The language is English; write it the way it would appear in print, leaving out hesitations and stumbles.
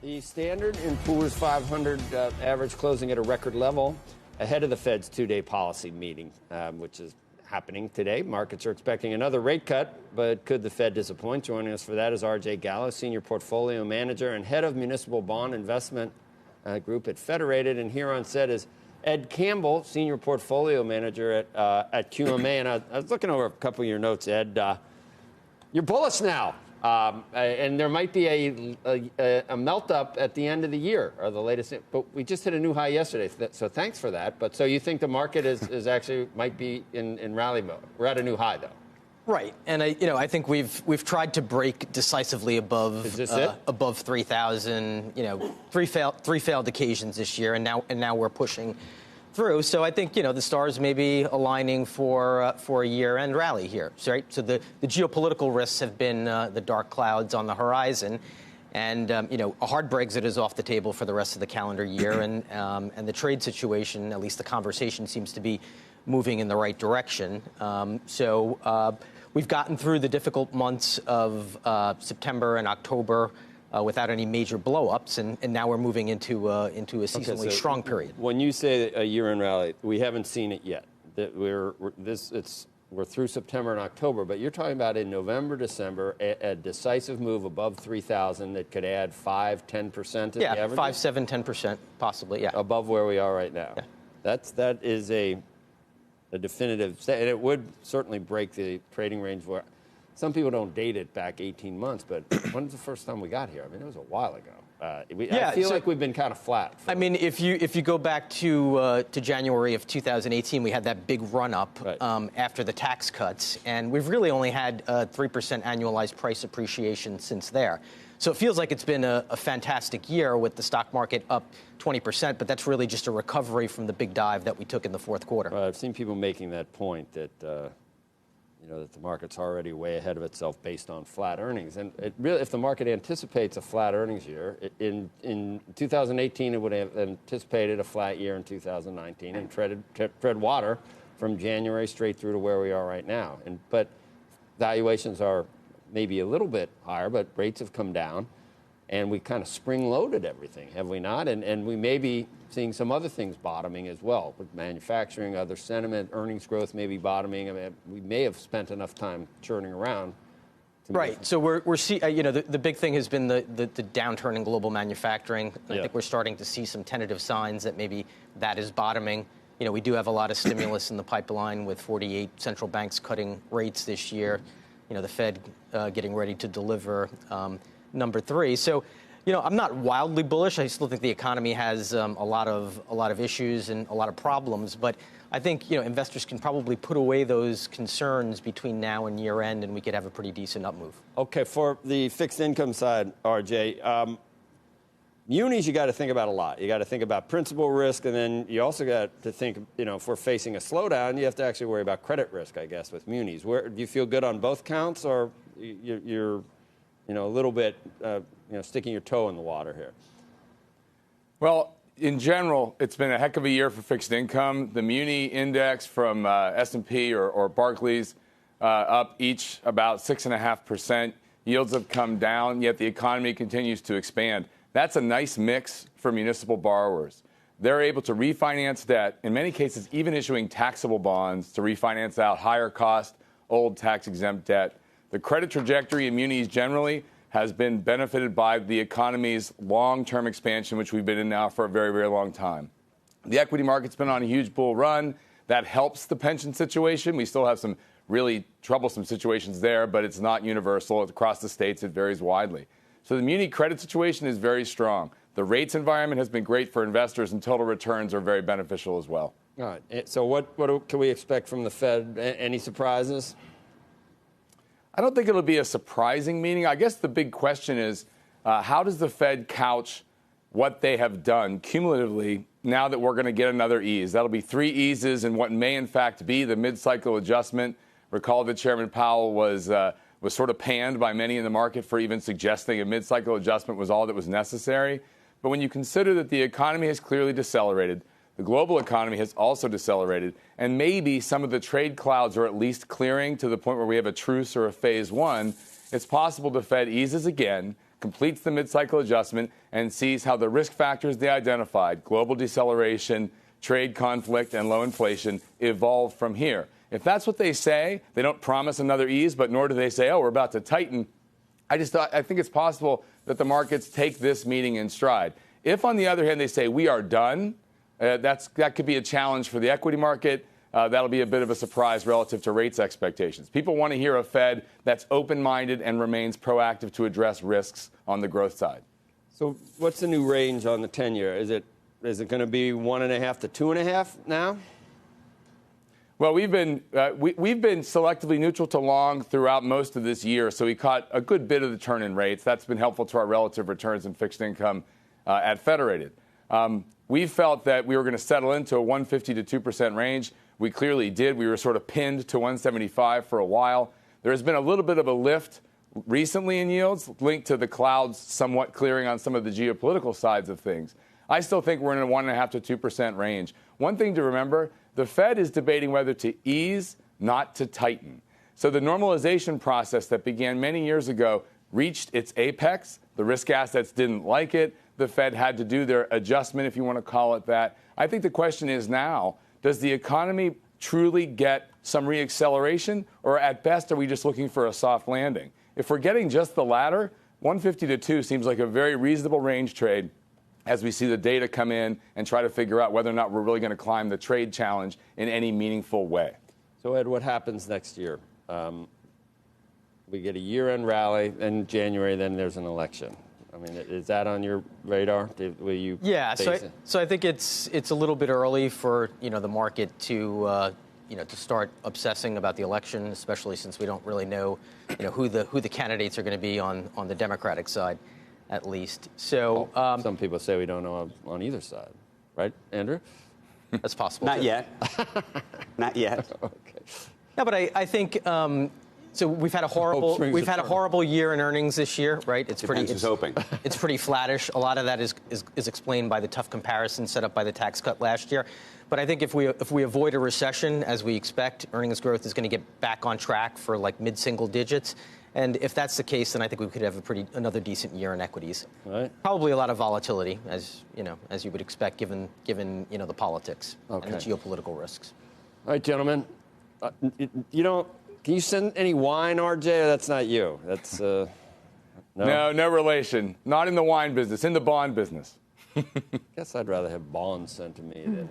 The Standard & Poor's 500 average closing at a record level ahead of the Fed's two-day policy meeting, which is happening today. Markets are expecting another rate cut, but could the Fed disappoint? Joining us for that is Gallo, Senior Portfolio Manager and Head of Municipal Bond Investment Group at Federated. And here on set is Ed Campbell, Senior Portfolio Manager at QMA. And I was looking over a couple of your notes, Ed. You're bullish now. And there might be a melt-up at the end of the year, or the latest. But we just hit a new high yesterday, so thanks for that. But so you think the market is actually might be in rally mode? We're at a new high, though. Right, and I think we've tried to break decisively above 3,000. Three failed occasions this year, and now we're pushing through. So I think, the stars may be aligning for a year-end rally here, right? So the geopolitical risks have been the dark clouds on the horizon. And, a hard Brexit is off the table for the rest of the calendar year. And the trade situation, at least the conversation, seems to be moving in the right direction. So we've gotten through the difficult months of September and October without any major blowups, and now we're moving into a seasonally strong period. When you say a year-end rally, we haven't seen it yet. We're through September and October, but you're talking about in November, December, a decisive move above 3,000 that could add 5-10% to the average. 5, 7, 10%, possibly. Yeah, above where we are right now. Yeah. That is a definitive, and it would certainly break the trading range where. Some people don't date it back 18 months, but when was the first time we got here? I mean, it was a while ago. I feel like we've been kind of flat. If you go back to January of 2018, we had that big run-up after the tax cuts, and we've really only had 3% annualized price appreciation since there. So it feels like it's been a fantastic year with the stock market up 20%, but that's really just a recovery from the big dive that we took in the fourth quarter. I've seen people making that point that that the market's already way ahead of itself based on flat earnings. And if the market anticipates a flat earnings year, in 2018 it would have anticipated a flat year in 2019 and tread water from January straight through to where we are right now. But valuations are maybe a little bit higher, but rates have come down. And we kind of spring-loaded everything, have we not? And we may be seeing some other things bottoming as well, with manufacturing, other sentiment, earnings growth may be bottoming. I mean, we may have spent enough time churning around. Right. So we're seeing, the big thing has been the downturn in global manufacturing. I think we're starting to see some tentative signs that maybe that is bottoming. We do have a lot of stimulus in the pipeline with 48 central banks cutting rates this year. The Fed getting ready to deliver number 3. So, I'm not wildly bullish. I still think the economy has a lot of issues and a lot of problems. But I think, investors can probably put away those concerns between now and year end, and we could have a pretty decent up move. Okay, for the fixed income side, RJ, munis you got to think about a lot. You got to think about principal risk, and then you also got to think, if we're facing a slowdown, you have to actually worry about credit risk, I guess, with munis. Do you feel good on both counts, or you're a little bit, sticking your toe in the water here? Well, in general, it's been a heck of a year for fixed income. The Muni index from S&P or Barclays up each about 6.5%. Yields have come down, yet the economy continues to expand. That's a nice mix for municipal borrowers. They're able to refinance debt, in many cases even issuing taxable bonds to refinance out higher cost, old tax-exempt debt. The credit trajectory in munis generally has been benefited by the economy's long-term expansion, which we've been in now for a very, very long time. The equity market's been on a huge bull run. That helps the pension situation. We still have some really troublesome situations there, but it's not universal. Across the states, it varies widely. So the muni credit situation is very strong. The rates environment has been great for investors, and total returns are very beneficial as well. All right. So what can we expect from the Fed? Any surprises? I don't think it'll be a surprising meeting. I guess the big question is, how does the Fed couch what they have done cumulatively now that we're going to get another ease? That'll be 3 eases in what may, in fact, be the mid-cycle adjustment. Recall that Chairman Powell was sort of panned by many in the market for even suggesting a mid-cycle adjustment was all that was necessary. But when you consider that the economy has clearly decelerated, the global economy has also decelerated, and maybe some of the trade clouds are at least clearing to the point where we have a truce or a phase 1, it's possible the Fed eases again, completes the mid-cycle adjustment, and sees how the risk factors they identified, global deceleration, trade conflict, and low inflation, evolve from here. If that's what they say, they don't promise another ease, but nor do they say, oh, we're about to tighten. I think it's possible that the markets take this meeting in stride. If, on the other hand, they say we are done, that could be a challenge for the equity market. That'll be a bit of a surprise relative to rates expectations. People want to hear a Fed that's open-minded and remains proactive to address risks on the growth side. So what's the new range on the 10-year? Is it going to be 1.5 to 2.5 now? Well, we've been selectively neutral to long throughout most of this year, so we caught a good bit of the turn in rates. That's been helpful to our relative returns in fixed income at Federated. We felt that we were going to settle into a 150 to 2% range. We clearly did. We were sort of pinned to 175 for a while. There has been a little bit of a lift recently in yields linked to the clouds somewhat clearing on some of the geopolitical sides of things. I still think we're in a 1.5 to 2% range. One thing to remember, the Fed is debating whether to ease, not to tighten. So the normalization process that began many years ago reached its apex. The risk assets didn't like it. The Fed had to do their adjustment, if you want to call it that. I think the question is now, does the economy truly get some reacceleration, or at best are we just looking for a soft landing? If we're getting just the latter, 150 to 2 seems like a very reasonable range trade as we see the data come in and try to figure out whether or not we're really going to climb the trade challenge in any meaningful way. So, Ed, what happens next year? We get a year-end rally in January, then there's an election. I mean, is that on your radar? Will you? Yeah. So I think it's a little bit early for the market to to start obsessing about the election, especially since we don't really know who the candidates are going to be on the Democratic side, at least. So some people say we don't know on either side, right, Andrew? That's possible. Not yet. Not yet. Okay. No, but I think. So we've had a horrible year in earnings this year, right? It's pretty flattish. A lot of that is explained by the tough comparison set up by the tax cut last year. But I think if we avoid a recession, as we expect, earnings growth is going to get back on track for like mid-single digits. And if that's the case, then I think we could have another decent year in equities. Right. Probably a lot of volatility, as you would expect, given the politics and the geopolitical risks. All right, gentlemen. Can you send any wine, RJ? Or that's not you. That's no relation. Not in the wine business. In the bond business. Guess I'd rather have bonds sent to me than.